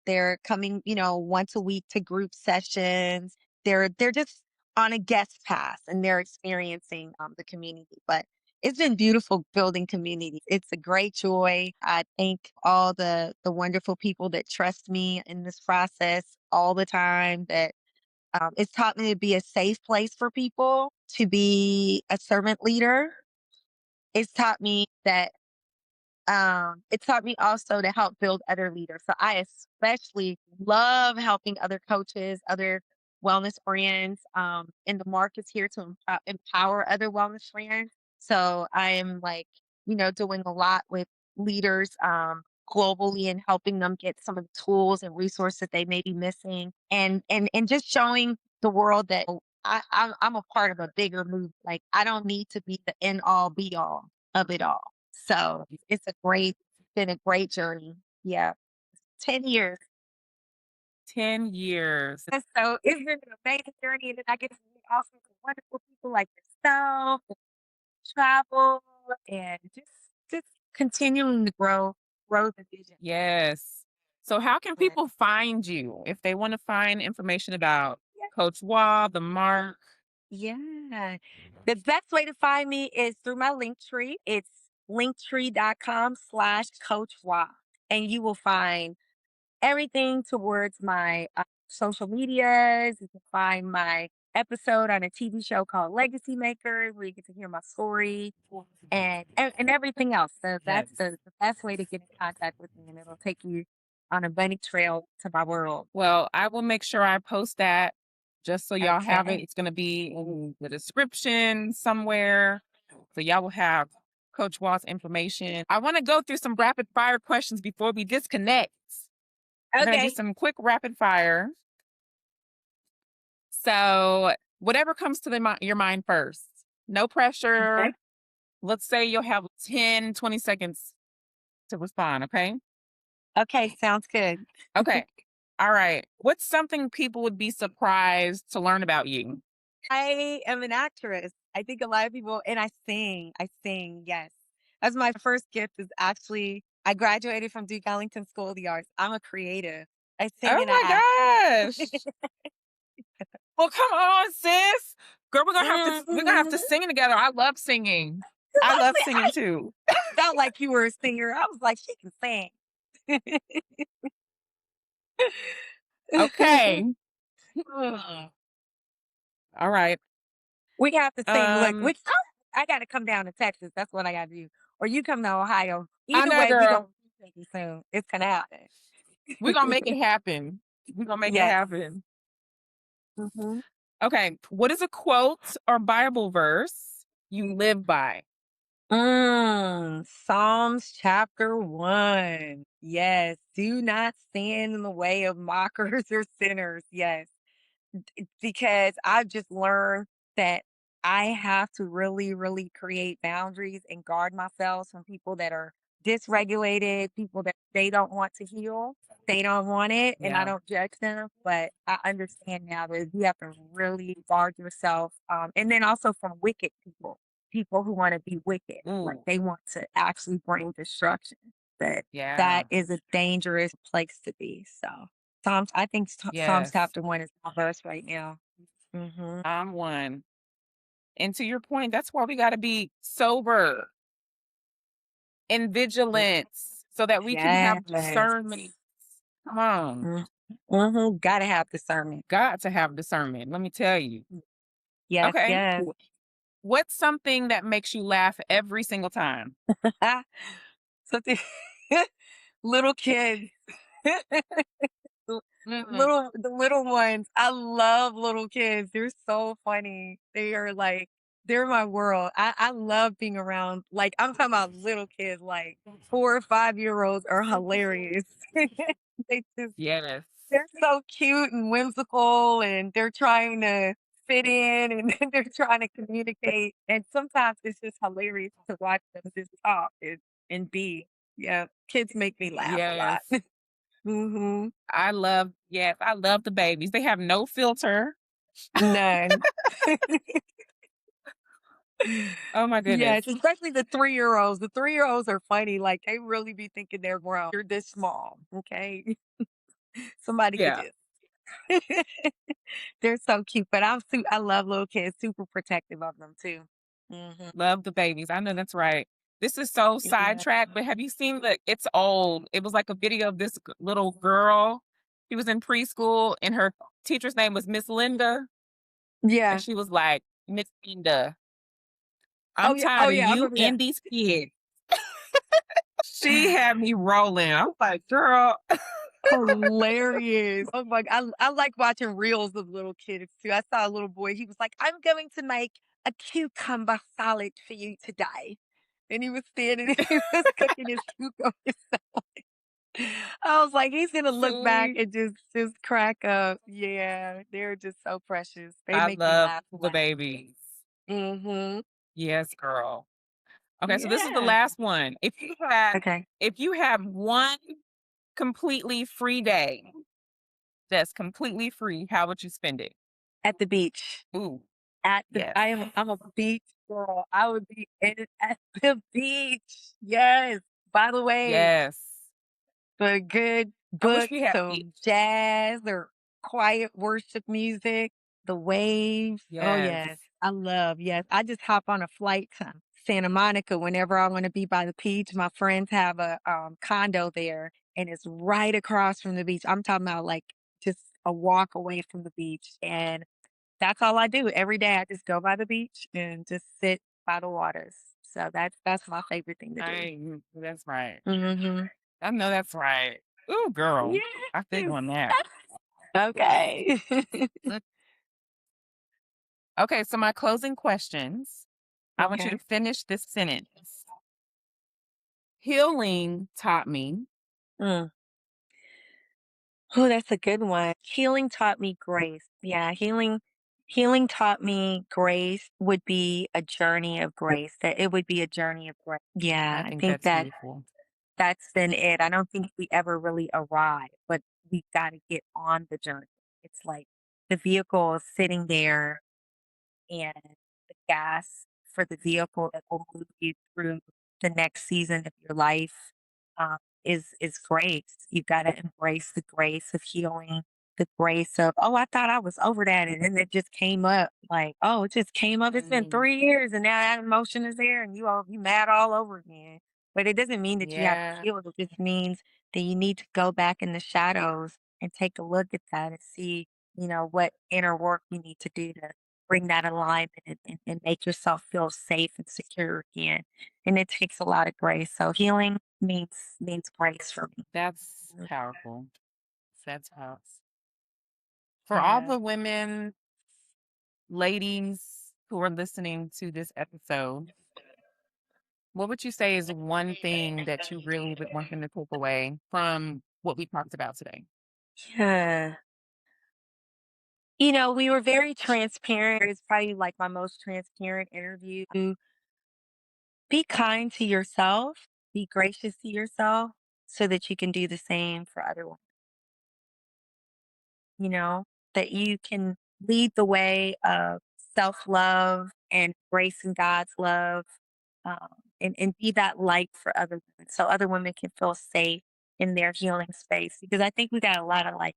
They're coming, once a week to group sessions. They're just on a guest pass and they're experiencing the community. But it's been beautiful building community. It's a great joy. I thank all the wonderful people that trust me in this process all the time. That it's taught me to be a safe place for people, to be a servant leader. It's taught me that it taught me also to help build other leaders. So I especially love helping other coaches, other wellness brands. And the mark is here to empower other wellness brands. So I am like, doing a lot with leaders globally and helping them get some of the tools and resources that they may be missing, and just showing the world that I'm a part of a bigger move. Like I don't need to be the end all be all of it all. So been a great journey. Yeah. 10 years. 10 years. And so it's been an amazing journey. And then I get to meet all sorts of wonderful people like yourself, and travel, and just continuing to grow the vision. Yes. So how can Right. people find you if they want to find information about Yeah. Coach Wah, the mark? Yeah. The best way to find me is through my link tree. It's linktree.com/Coach Whamae. And you will find everything towards my social medias. You can find my episode on a TV show called Legacy Makers, where you get to hear my story and everything else. So that's the best way to get in contact with me, and it'll take you on a bunny trail to my world. Well, I will make sure I post that just so y'all have it. Okay. It's going to be in the description somewhere. So y'all will have Coach Wall's information. I want to go through some rapid fire questions before we disconnect. We're going to do Okay. some quick rapid fire. So, whatever comes to your mind first. No pressure. Okay. Let's say you'll have 10, 20 seconds to respond, okay? Okay. Sounds good. Okay. All right. What's something people would be surprised to learn about you? I am an actress. I think a lot of people, and I sing. I sing. Yes. That's my first gift. Is actually I graduated from Duke Ellington School of the Arts. I'm a creative. I sing Oh and I my act. gosh. Well, come on, sis. Girl, we're gonna have to Mhm. sing together. I love singing. I love I singing too. felt like you were a singer. I was like, she can sing. Okay. All right. We have to sing. Look, Um, I got to come down to Texas. That's what I got to do. Or you come to Ohio. I Either know, way, we girl. gonna take you soon. It's gonna happen. We're gonna make it happen. We're gonna make it Yes. happen. Hmm. Okay. What is a quote or Bible verse you live by? Psalms chapter 1. Yes. Do not stand in the way of mockers or sinners. Yes. Because I've just learned that I have to really, really create boundaries and guard myself from people that are dysregulated, people that they don't want to heal. They don't want it, and I Yeah. don't judge them. But I understand now that you have to really guard yourself. And then also from wicked people, people who want to be wicked, like Ooh. they want to actually bring destruction. That Yeah. is a dangerous place to be. So I think Psalms Yes. chapter 1 is my verse right now. Mhm. I'm one. And to your point, that's why we gotta be sober and Mm, vigilance so that we can have yes. discernment. Come on. Mm, mhm, gotta have discernment. Got to have discernment. Let me tell you. Mm, yes, Okay. yes. What's something that makes you laugh every single time? So the little kids. The Mm, little ones. I love little kids. They're so funny. They are like they're my world. I love being around like I'm talking about little kids, like 4 or 5-year olds are hilarious. They just yes. they're so cute and whimsical, and they're trying to fit in, and they're trying to communicate. And sometimes it's just hilarious to watch them just talk and be. Yeah, kids make me laugh a lot. Yes. Hmm. I love the babies. They have no filter. None. Oh my goodness. Yes, especially the 3-year-olds. The 3-year-olds are funny. Like they really be thinking they're grown. You're this small. Okay. Somebody could Yeah. just they're so cute, but I love little kids, super protective of them too. Hmm. Love the babies. I know that's right. This is so Yeah. sidetracked, but have you seen it's old. It was like a video of this little girl. She was in preschool and her teacher's name was Miss Linda. And Yeah. she was like, Miss Linda, Oh I'm yeah. Oh tired of yeah. I you remember that. and these kids. She had me rolling. I was like, girl. Hilarious. Oh my I like watching reels of little kids too. I saw a little boy, he was like, I'm going to make a cucumber salad for you today. And he was standing and he was cooking his cucumbers. I was like, he's gonna look back Sweet. and just crack up. Yeah, they're just so precious. They I make me love laugh a the lot. babies. Mhm. Yes, girl. Okay, so this is the Yeah. last one. Okay. If you have one completely free day that's completely free, how would you spend it? At the beach. Ooh, At the yes. I'm a beach girl. I would be at the beach. Yes. By the way, Yes. for a good I wish book, we had beach. some jazz or quiet worship music. The waves. Oh, yes. Yes. I love, yes. I just hop on a flight to Santa Monica whenever I want to be by the beach. My friends have a condo there and it's right across from the beach. I'm talking about like just a walk away from the beach. And that's all I do every day. I just go by the beach and just sit by the waters. So that's my favorite thing to do. That's right. Hmm. I know that's right. Ooh, girl. I think Yes. on that. Okay. Look- Okay, so my closing questions. I want you to Okay. finish this sentence. Healing taught me. Mm. Oh, that's a good one. Healing taught me grace. Yeah, healing taught me grace would be a journey of grace. That it would be a journey of grace. Yeah, I I think think that's that beautiful. that's been it. I don't think we ever really arrive, but we got to get on the journey. It's like the vehicle is sitting there and the gas for the vehicle that will move you through the next season of your life is grace. You've got to embrace the grace of healing, the grace of I thought I was over that, and then it just came up like it just came up. It's been Mm, 3 years, and now that emotion is there, and you mad all over again. But it doesn't mean that you have to yeah, heal. It just means that you need to go back in the shadows and take a look at that and see what inner work you need to do to bring that alignment and make yourself feel safe and secure again. And it takes a lot of grace. So healing means grace for me. that's Mhm. powerful. That's powerful. For all Yeah. the women, ladies who are listening to this episode, what would you say is one thing that you really would want them to take away from what we talked about today? Yeah. We were very transparent. It's probably like my most transparent interview. Be kind to yourself, be gracious to yourself so that you can do the same for other you know, that you can lead the way of self love and grace and God's love, and be that light for other women so other women can feel safe in their healing space. Because I think we got a lot of like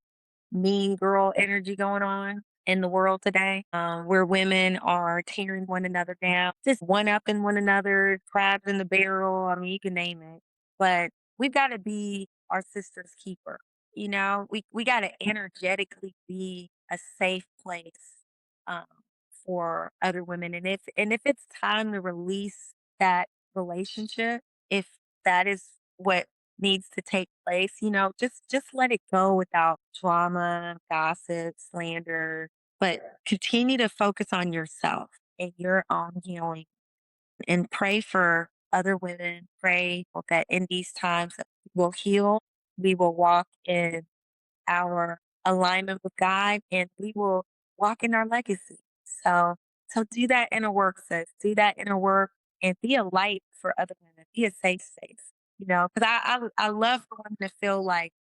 mean girl energy going on in the world today, where women are tearing one another down, just one upping one another, crabs in the barrel. I mean, you can name it. But we've got to be our sister's keeper. We got to energetically be a safe place um, for other women. And if it's time to release that relationship, if that is what needs to take place, just let it go without drama, gossip, slander, but continue to focus on yourself and your own healing and pray for other women. Pray that in these times that we will heal, we will walk in our alignment with God and we will walk in our legacy. So do that inner work, sis. Do that inner work and be a light for other women. Be a safe space. Because I love for women to feel like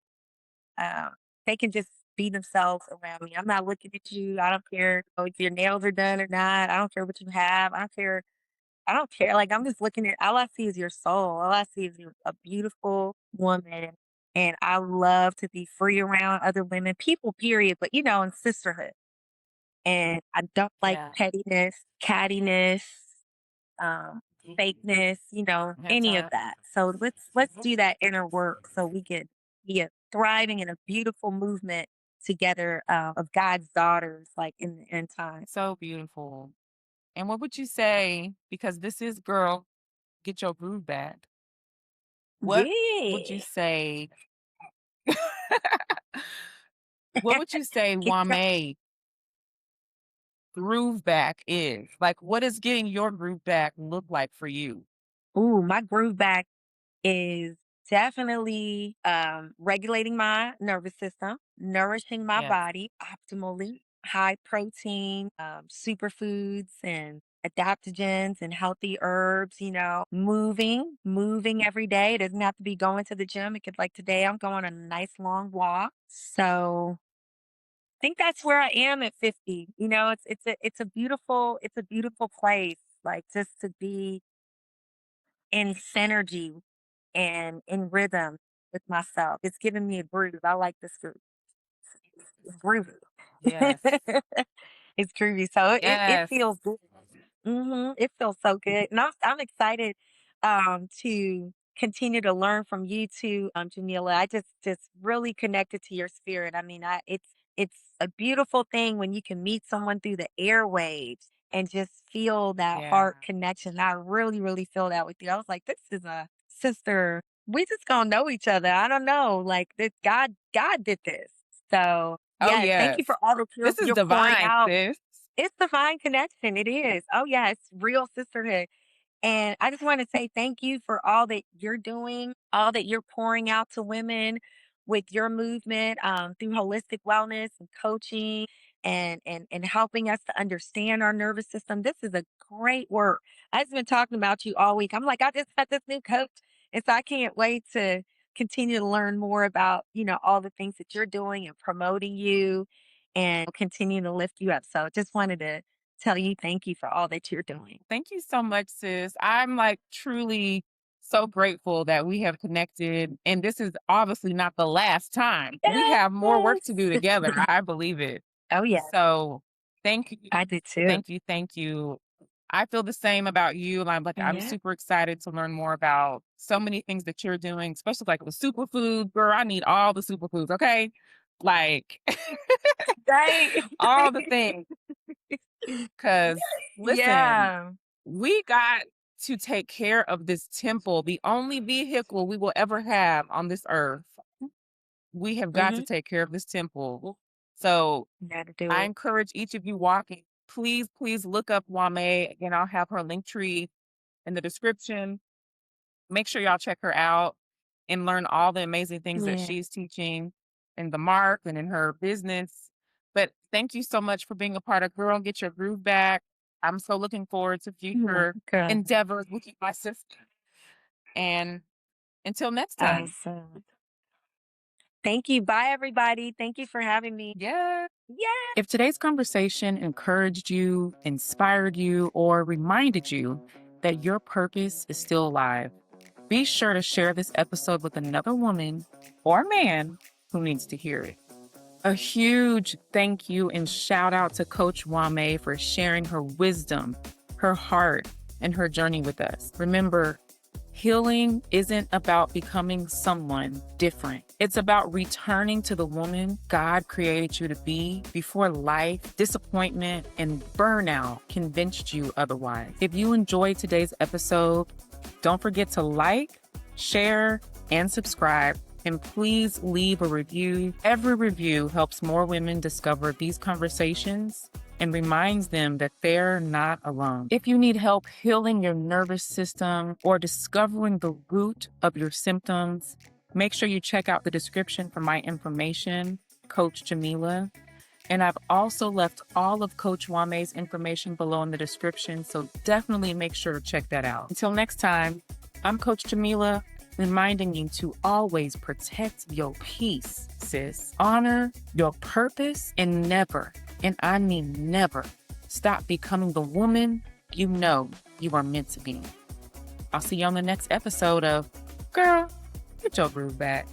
um, they can just be themselves around me. I'm not looking at you. I don't care if your nails are done or not. I don't care what you have. I don't care. Like I'm just looking at all I see is your soul. All I see is a beautiful woman. And I love to be free around other women, people, period, but in sisterhood. And I don't like Yeah. pettiness, cattiness, um, fakeness, That's any of all. that. So let's do that inner work so we can be a thriving and a beautiful movement together of God's daughters, like in the end time. So beautiful. And what would you say, because this is Girl, Get Your Groove Back, what would you Yeah. say, what would you say Get your Wame groove back is? Like, what does getting your groove back look like for you? Ooh, my groove back is definitely regulating my nervous system, nourishing my Yes. body optimally, high protein, superfoods and adaptogens and healthy herbs, moving every day. It doesn't have to be going to the gym. It could like today I'm going on a nice long walk. So I think that's where I am at 50. It's a beautiful place. Like just to be in synergy and in rhythm with myself. It's giving me a groove. I like this groove. It's groovy. Yes. It's groovy. So it Yes. feels good. It feels so good, and I'm excited to continue to learn from you too, Jamila. I just really connected to your spirit. I mean, it's a beautiful thing when you can meet someone through the airwaves and just feel that Yeah. heart connection. I really, really feel that with you. I was like, this is a sister. We just gonna know each other. I don't know, like this. God did this. So Oh, yes, thank you yes. for all that This is you're pouring divine, out. sis. It's divine connection. It is. Oh, yeah, it's real sisterhood. And I just want to say thank you for all that you're doing, all that you're pouring out to women with your movement through holistic wellness and coaching and helping us to understand our nervous system. This is a great work. I've been talking about you all week. I'm like, I just had this new coach. And so I can't wait to continue to learn more about, all the things that you're doing and promoting you and continue to lift you up. So just wanted to tell you thank you for all that you're doing. Thank you so much, sis. I'm like truly so grateful that we have connected. And this is obviously not the last time. We have more work to do Yes. together. I believe it. Oh, yeah, So thank you. I do too. Thank you. Thank you. I feel the same about you. And I'm Yeah. super excited to learn more about so many things that you're doing, especially like with superfood. Girl, I need all the superfoods, okay? Like Right. all the things. Cause listen, Yeah. we got to take care of this temple, the only vehicle we will ever have on this earth. We have got to Mhm. take care of this temple. So Gotta do I it. encourage each of you walking. Please, please look up Wame. Again, I'll have her link tree in the description. Make sure y'all check her out and learn all the amazing things that Yeah. she's teaching in the mark and in her business. But thank you so much for being a part of Girl Get Your Groove Back. I'm so looking forward to Yeah. future Good. endeavors with you, my sister. And until next time. Awesome. Thank you. Bye, everybody. Thank you for having me. Yeah. Yeah. If today's conversation encouraged you, inspired you, or reminded you that your purpose is still alive, be sure to share this episode with another woman or man who needs to hear it. A huge thank you and shout out to Coach Whamae for sharing her wisdom, her heart, and her journey with us. Remember, healing isn't about becoming someone different. It's about returning to the woman God created you to be before life, disappointment, and burnout convinced you otherwise. If you enjoyed today's episode, don't forget to like, share, and subscribe. And please leave a review. Every review helps more women discover these conversations and reminds them that they're not alone. If you need help healing your nervous system or discovering the root of your symptoms, make sure you check out the description for my information, Coach Jamila. And I've also left all of Coach Whame's information below in the description, so definitely make sure to check that out. Until next time, I'm Coach Jamila, reminding you to always protect your peace, sis. Honor your purpose and never, and I mean never, stop becoming the woman you know you are meant to be. I'll see you on the next episode of Girl, Get Your Groove Back.